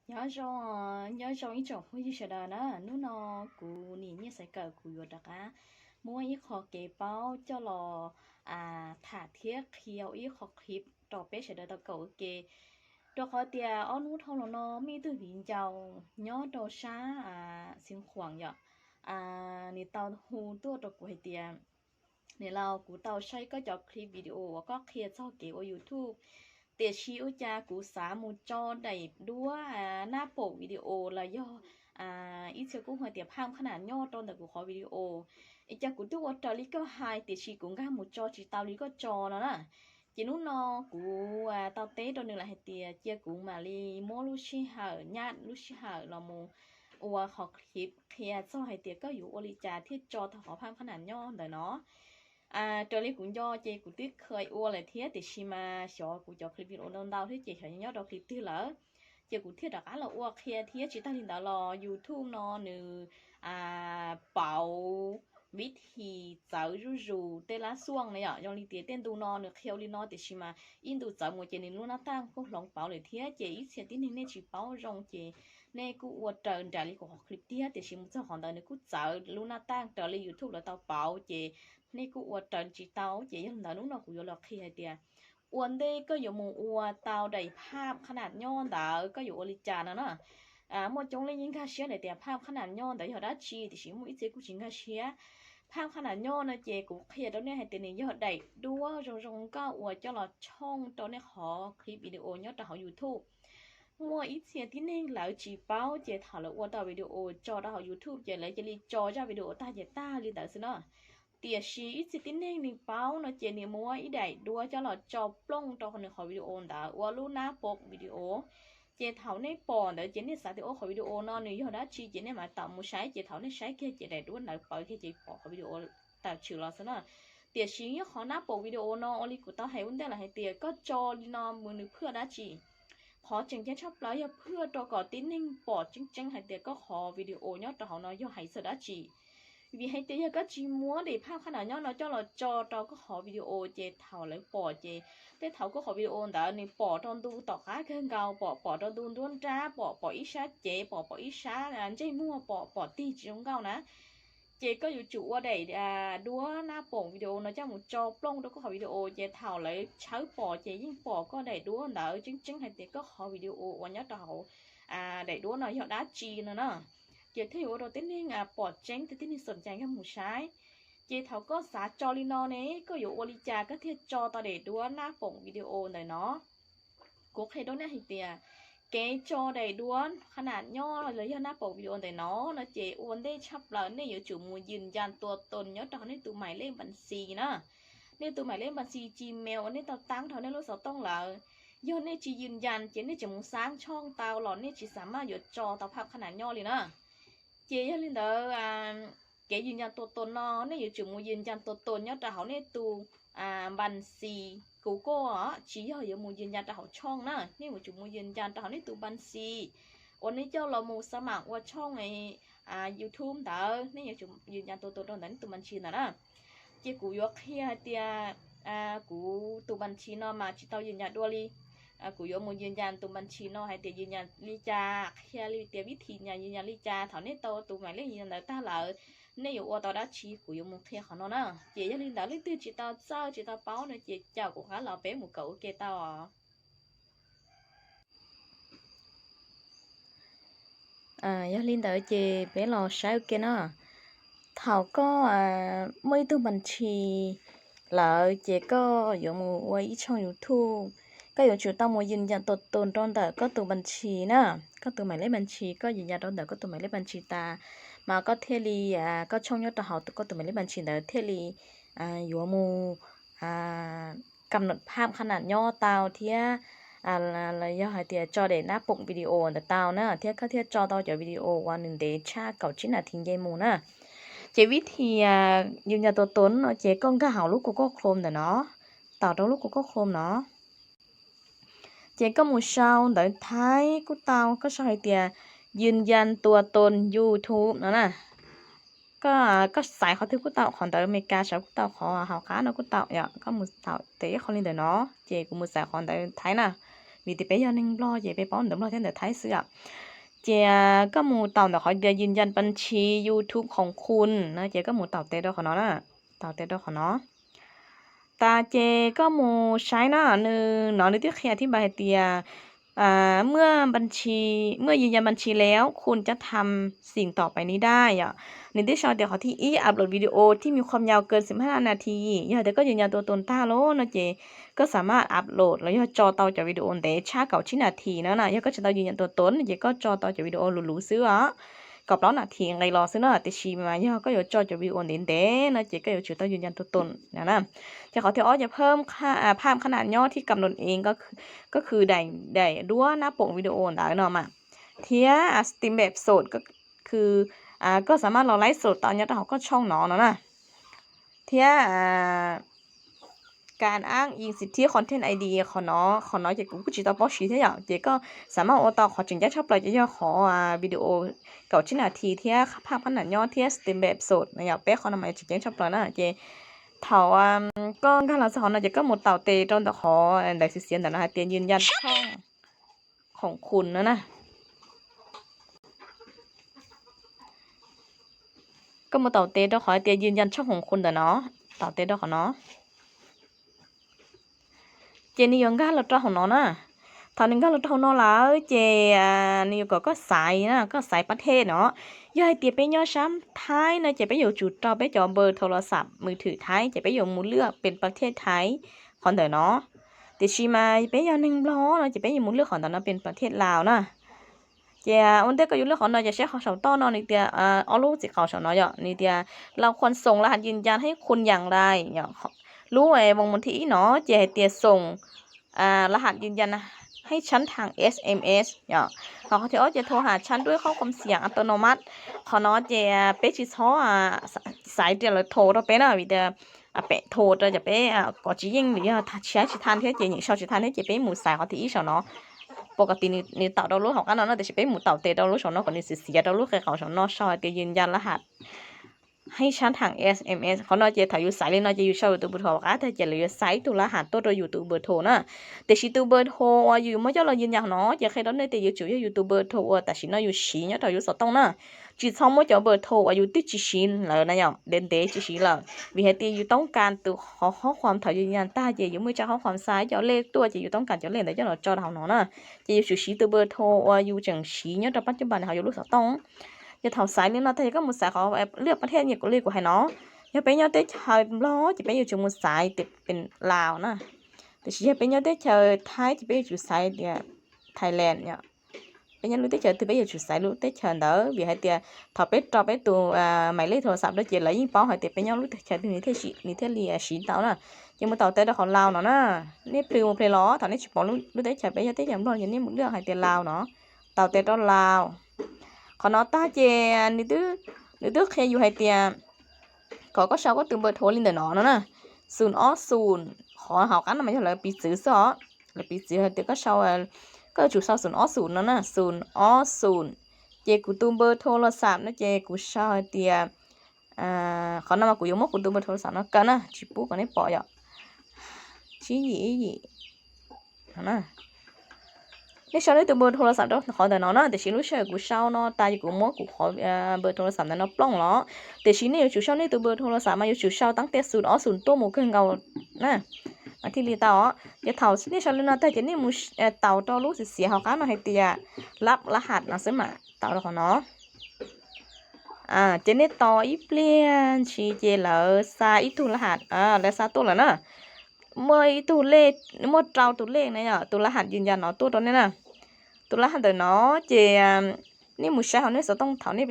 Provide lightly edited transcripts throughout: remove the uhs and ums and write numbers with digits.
nhớ cho ít chỗ hơi sợ đó nó cú nỉ như sẽ cờ cú vô đặc á mua ít khó kế bao cho lò thả thiết khiêu ít khó khít trò bé sẽ đợi tao cầu kê đồ khó tia ở nút không nó mi từ hiện giàu nhớ đồ xa xin khoảng vậy nị tao hù tua đồ của tia nị lao cú tao xây có cho clip video có kia cho kế ở YouTube tiệt chiếu cha cú xá một cho đầy đua na bộ video là do ít chiều cũng hơi tiệp ham khả năng nho trong đời của khó video ít cha cú tu ở trời lý có hai tiệt chi cũng ga một cho chỉ tao lý có cho nó nè chỉ lúc nó cú tao té trong đường là hết tiệt chia cú mà li mua lúc xí hở nhát lúc xí hở là một học hiệp kia cho hết tiệt có dụ oli trà thiết cho thằng họ ham khả năng nho đời nó trở lại cũng do chị cũng tiếc khơi ua lại thiết thì xí mà sợ cũng cho clip video đơn đau thế chị phải nhớ đâu clip thứ lỡ chị cũng thiết đặc là ua kia thiết chỉ ta hiện tại là YouTube nó nữ bảo viết thì cháu rú rú tê lá xuông này ạ, trong lý tiết tên tu nó được khéo đi nó thì xí mà in tu cháu một chị nên luôn nó tăng có lòng bảo lại thiết chị ít sẽ tin nên chỉ bảo rong chị nên cũng ua trơn trả lý của clip thiết thì xí một số hoàn toàn nó cũng cháu luôn nó tăng trở lại YouTube là tao bảo chị nên cũng uất trần chỉ tao chỉยังแต่นู้นเราคุยเราเคลียร์เดียอ้วนเด้ก็อยู่หมู่อัวเตาได้ภาพขนาดย้อนแต่ก็อยู่อริจานะนะหมดจงเลยยิงค่าเชียร์ได้แต่ภาพขนาดย้อนแต่เขาได้ชีที่ชิมุอีเจกูชิงค่าเชียร์ภาพขนาดย้อนนะเจกูเคลียร์ตรงนี้ให้ตัวนี้ยอดได้ด้วยรงก็อวดจะหลอดช่องตัวนี้ขอคลิปวิดีโอยอดแต่เขา YouTube มัวอีเสียที่นี่แล้วจีเป้าเจถามแล้วอวดแต่วิดีโอจอแต่เขา YouTube เจเลยจะรีจอจ้าวิดีโอตาเจตาลีแต่สินะtiệt sĩ ít chỉ tin nên báo nó chỉ niệm mua ít đại đua cho là chọc lông cho con khỏi video đã qua lúc na bọc video chỉ thảo này bỏ để chỉ nên xả thì khỏi video nó nếu như đã chỉ nên mà tạo một sai chỉ thảo này sai kia chỉ đại đua lại bỏ cái chỉ bỏ khỏi video tạo trừ là sao nó tiệt sĩ khó na bọc video nó only của tao hay vấn đề là hay tiệt có cho nóมือนึกเพื่อได้จีขอจึงจะชอบแล้วอย่าเพื่อตัวก่อติ้นนิ่งปอดจริงๆให้เตียก็ขอวิดีโอเนาะแต่เขาเนาะย่อให้เสด็จจีvì hay tiếc có chỉ muốn để phao khả năng nhau nó cho là cho có họ video chế thảo lấy bỏ chế thế thảo có họ video đã nên bỏ trong tu tỏ khá hơn cao bỏ trong tu luôn ra bỏ ít sát chế bỏ ít sát là chế mua bỏ ti chỉ trong cao nè chế có dụ chủ ở đây đua na bỏ video nó cho một cho plong đó có họ video chế thảo lấy cháu bỏ chế nhưng bỏ có đầy đua đã chứng hay tiếc có họ video và nhớ thảo đầy đua nó họ đá chi nữa nè chị thấy ở đó tính nên bỏ tránh thì tính nên sẵn sàng cái một trái chị thảo có xả cho lino này có dụ oli trà có thể cho tao để đua na phỏng video này nó cũng hay đó nè thì tiền cái cho đầy đuaขนาด nho rồi lấy na phỏng video này nó chị uốn đây chắp lớn này ở chủ muaยืนยันตัวตนnhớ đó nên tụi mày lên bản xì nè nên tụi mày lên bản xì Gmail nên tao tăng thằng nên lúc sau tông là do nên chỉ ยืนยัน chỉ nên chỉ muốn sáng ช่อง tao là nên chỉ สามารถ อยู่จอ tao ภาพขนาด nho เลยนะ chị lên đó cái ยืนยัน ตัวตน nó nếu như chúng muốn ยืนยัน ตัวตน nhớ trả họ nên tu bàn xì cú cô á chỉ ở muốn ยืนยัน trả họช่อง nè nếu mà chúng muốn ยืนยัน trả họ nên tu bàn xìวันนี้เจ้าเรามูสมัครว่าช่องไอ้YouTube เด้อนี่อย่าจุ่มยืนยันตัวตนนั้นตัวบัญชีน่ะนะเจ้ากูยกเฮียเตียกูตัวบัญชีเนาะมาจิตเอายืนยันด้วยลีกูยกมูยืนยันตัวบัญชีเนาะให้เตียยืนยันลีจาเฮียลีเตียวิธียืนยันลีจาเท่านี้ตัวหมายเลขยืนยันแต่ตาเหล่านี่อยู่ว่าตอนนั้นชีกูยกมูเทียเขาเนาะนะเจ้าลินดาลิตื้อจิตเอาเจ้าจิตเอาเป้าเนี่ยเจ้าเจ้ากูหาเราเป็นหมูเก๋าเกตาdo linh đỡ chị bé lò sao kia nó thảo có mấy thứ mình chỉ là chị có dùng một quay trong YouTube có dùng chủ tao một nhìn nhận tụt tồn trong đó có tụi mình chỉ nè có tụi mày lấy mình chỉ có nhìn nhận trong đó có tụi mày lấy mình chỉ ta mà có thể li có trong nhớ tao học có tụi mày lấy mình chỉ đó thể li dùng một cầm nốt ภาพ ขนาด ย่อ tao thì là do hai tia cho để nắp bụng video để tao nè thiết các thiết cho tao cho video qua đừng để cha cậu chính là thình dây mù nè chế viết thì như nhà tôi tốn nó chế con cá hảo lúc của có chrome để nó tạo trong lúc của có chrome nó chế có một sao để thái của tao có sao hai tia ยืนยัน ตัวตน YouTube nữa nè có xài khó thứ của tao còn tới mấy ca sao của tao khó học khá nó của tao vậy có một tao tế không lên để nó chế của một xài còn tới thái nè vì thì bây giờ nên lo về bây bón đấm lo thế để thái sữaเจก็หมูเต่าเดี๋ยวเขาจะยืนยันบัญชี YouTube ของคุณนะเจก็หมูเต่าเตดอของน้องนะเต่าเตดอของน้องตาเจก็หมูใช้นะนึงน้องนึกที่แค่ที่บายเตียเมื่อบัญชีเมื่อยืนยันบัญชีแล้วคุณจะทำสิ่งต่อไปนี้ได้อ่ะในที่ชอเดี๋ยวเขาที่อัปโหลดวิดีโอที่มีความยาวเกิน15 นาทีเดี๋ยวก็ยืนยันตัวตนต้าโลนะเจก็สามารถอัปโหลดแล้วจอเตาจากวิดีโอเดชาเก่าชิ้นนาทีนะก็จะต้องยืนยันตัวตนเจก็จอเตาจากวิดีโอหรูๆซื้ออ่ะกับล้อนาทีไงรอซื้อนะแต่ชีมาก็อยู่จอจากวิดีโอเดนะเจก็อยู่จุดต้องยืนยันตัวตนนะจะเขาที่จะเพิ่มค่าภาพขนาดย่อที่กำหนดเองก็คือได้รั้วหน้าปกวิดีโอได้เนาะมาเทียสตรีมแบบสดก็คือก็สามารถเราไลฟ์สดตอนนี้เราก็ช่องน้องนะเทียการอ้างอิงสิทธิคอนเทนต์ไอดีของน้องจะกูจิตตอปอชีเทียเจก็สามารถโอต่อขอจึงจะชอบเลยจะขอวิดีโอเก่าชิ้นนาทีเทียภาพขนาดย่อเทียสตรีมแบบสดนะเป๊ะขอทำไมจึงจะชอบเลยนะเจเถาก็ถ้าเราสอนนะเจก็หมดเต่าเตจนแต่ขอได้เสียงแต่นะเตียนยืนยันช่องของคุณนะก็หมดเต่าเตจขอเตียนยืนยันช่องของคุณแต่เนาะเต่าเตจขอเนาะเจนี่ยังก้าเราจ้าของน้องนะตอนนึงก็เราจ้าน้องแล้วเจนี่ก็สายนะก็สายประเทศเนาะยายเตี๋ยไปย่อช้ำท้ายนะเจไปอยู่จุดต่อไปจอเบอร์โทรศัพท์มือถือท้ายเจไปอยู่มูเลือกเป็นประเทศไทยคนเดียวเนาะแต่ชีมาไปย่อหนึ่งล้อนะเจไปอยู่มูเลือกของตอนนั้นเป็นประเทศลาวนะเจ้าวันเด็กก็อยู่เรื่องของเราจะใช้ข่าวสารต้อนนี่เดียเอาลูกจิข่าวสารเนาะนี่เดียเราควรส่งรหัสยืนยันให้คุณอย่างไรรู้ไอ้วงบนที่เนาะเจเตียส่งรหัสยืนยันให้ฉันทาง SMS เขาจะโทรหาฉันด้วยข้อความเสียงอัตโนมัติเขาเนาะเจเป๊ะชิซอสายเดียวโทรเราเป็นวิเดียเป๊ะโทรจะเป๊ะก็จียิงหรือใช้ชิทันที่เจยิงชอบชิทันที่เจเป๊ะหมู่สายเขาที่อีสเนาะปกตินี่เต่าดาวรู้ของกันเนาะแต่ชิเป๊ะหมู่เต่าเตะดาวรู้ของเนาะก่อนนี่เสียดาวรู้เคยเขาของเนาะชอบเตียยืนยันรหัสให้ฉันทาง SMS เขาเนาะจะถ่ายอยู่สายเลยเนาะจะอยู่ชอบอยู่ตัวเบอร์โทรก็แต่จะเหลือสายตัวรหัสตัวอยู่ตัวเบอร์โทรนะแต่ชิตัวเบอร์โทรอยู่ไม่เจ้าเรายืนยันเนาะจะใครโดนในแต่อยู่ตัวเบอร์โทรแต่ชิเนาะอยู่สีเนาะถ่ายอยู่สตองนะจีช่องไม่เจ้าเบอร์โทรอยู่ที่จีชินเลยนะอย่างเด่นเดจีชิเลยวิเหตุอยู่ต้องการตัวข้อความถ่ายยืนยันตาจะอยู่ไม่เจ้าข้อความซ้ายเจ้าเลขตัวจะอยู่ต้องการเจ้าเลขแต่เจ้าเราจอดเขาเนาะนะจะอยู่สีตัวเบอร์โทรอยู่จังสีเนาะแต่ปัจจุบันเขาอยู่ลูกสตองจะถามสายนี่เนาะแต่ก็มุสายเขาเลือกประเทศเนี่ยก็เลือกกูให้เนาะอย่าไปเนี่ยเตะชายล้อจะไปอยู่จุดมุสายติดเป็นลาวนะแต่ฉันไปเนี่ยเตะชายไทยจะไปอยู่จุดสายเนี่ยไทยแลนด์เนี่ยไปเนี่ยรู้เตะชายที่ไปอยู่จุดสายรู้เตะชายเด้อvì hai tia thọไปต่อไปตัวหมายเลขโทรศัพท์ด้วยเจเลยยิ่งป้องให้เตะไปเนี่ยรู้เตะชายที่นี่เทชีนี่เทลีสีเต่านะยังมาเต่าเตะของลาวเนาะนะนี่ปลิวเพลล้อตอนนี้ฉุบป้องรู้เตะชายไปเนี่ยเตะอย่างร้อนอย่างนี้มึงเลือกให้เตะลาวเนาะเต่าเตะต้นลาวขอน้อตาเจนี่ตื้อเคยอยู่ให้เตียก็ชาวก็ตื่นเบอร์โทรลินเดนอนะ0 ขอหากันมาจะเลยปีซื้อซอเลยปีซื้อให้เตียก็ชาวก็จุดชาว0 นะ0 เจกูตื่นเบอร์โทรศัพท์นะเจกูชาวให้เตียขอนำมากูยกมกูตื่นเบอร์โทรศัพท์นะกันนะชิปุ๊กันนี่ปอยชี้ยี่นะนี่ฉันได้ตัวเบอร์โทรศัพท์ขอแต่น้องนะแต่ฉันรู้เชื่อกูเช่าเนาะตายกูมั่วกูขอเบอร์โทรศัพท์นั้นเนาะปล้องล้อแต่ฉันเนี่ยอยู่เช่านี่ตัวเบอร์โทรศัพท์มาอยู่เช่าตั้งแต่0 ตัวหมูขึ้นเก่านะมาที่ลีตาอ๋ออย่าเท่านี่ฉันเลยนะแต่ฉันนี่มูเต่าตัวรู้เสียเขากันมาให้เตียรับรหัสนะซึ่งมาเต่าของเนาะเจนี่ต่ออีเปลี่ยนชีเจแล้วซาอีตัวรหัสแล้วซาตัวแล้วนะเมื่อตัวเลขเมื่อเราตัวเลขเนี่ยตัวรหัสยืนยันเนาะตัวนี้นะตัวรหัสเดี๋ยวเนาะเจนี่มุชาเขาเนี่ยจะต้องเท่านี้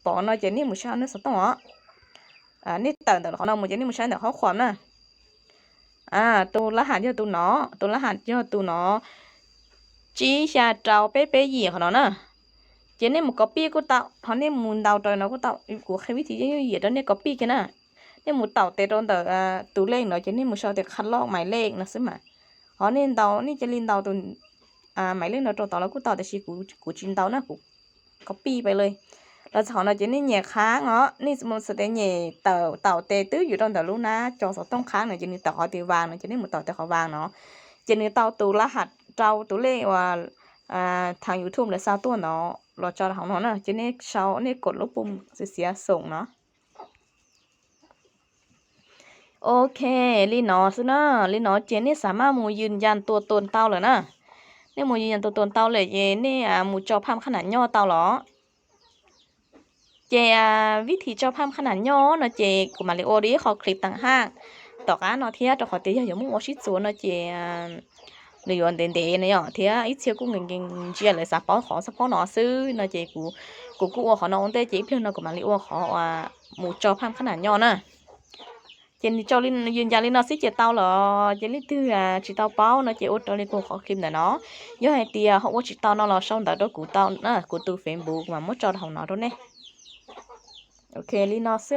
ปอเนาะเจนี่มุชาเนี่ยจะต้องนี่แต่เดี๋ยวเขาเนาะมุชานี่มุชาเดี๋ยวเขาความนะตัวรหัสย่อตัวเนาะตัวรหัสย่อตัวเนาะจีชาเจ้าเป๊ะๆยี่เขาเนาะนะเจนี่มุก copy กูเต่าเขาเนี่ยมุนเต่าตัวเนาะกูเต่ากูแค่วิธีย่อยๆตอนนี้ copy กันนะนี่หมูเต่าเตะโดนแต่ตัวเลขเนาะจะนี่หมูชาวเตะคัดลอกหมายเลขนะซึ่งมานี่เต่านี่จะลินเต่าตัวหมายเลขเนาะตัวต่อแล้วกูเต่าแต่ชีกูจินเต่านะกูก็ปีไปเลยแล้วเขาเนาะจะนี่เหนี่ยค้างเนาะนี่สมมติเหนี่ยเต่าเตะตื้ออยู่ตรงแต่ลูกนะจอสต้องค้างเนาะจะนี่เต่าเขาตีวางเนาะจะนี่หมูเต่าแต่เขาวางเนาะจะนี่เต่าตัวรหัส trâu tủ lệ và thằng YouTube là sao tuần nó lo cho thằng nó nè cho nên sau nên cột lúc bung sẽส่งnó ok ลีนอซะนะลีนอเจนี่สามารถมูยืนยันตัวตนเต้าเลยนะนี่มูยืนยันตัวตนเต้าเลยเยนี่มูจอภาพขนาดย่อเต้าเหรอเจวิธีจอภาพขนาดย่อเนาะเจกูมาเลโอดีขอคลิปต่างหากต่อการเนาะเทียต่อขอเตียอย่ามุ่งโอชิซัวเนาะเจหรือวันเดนเดเนี่ยเทียอีเชียกูเงินเก่งเจียเลยสับปอขอสับปอหนอซื้อเนาะเจกูขอน้องเต้เจเพียงเนาะกูมาเลโอขอมูจอภาพขนาดย่อนะเจนcho linhยืนยันlinh nó sẽ chỉ tao là chỉ linh thứ chỉ tao báo nó chỉ út cho linh cô khó kim này nó nhớ hai tia họ chỉ tao nó là xong đó đó của tao của từ Facebook mà mất cho thằng nó đó nè ok linh nó sẽ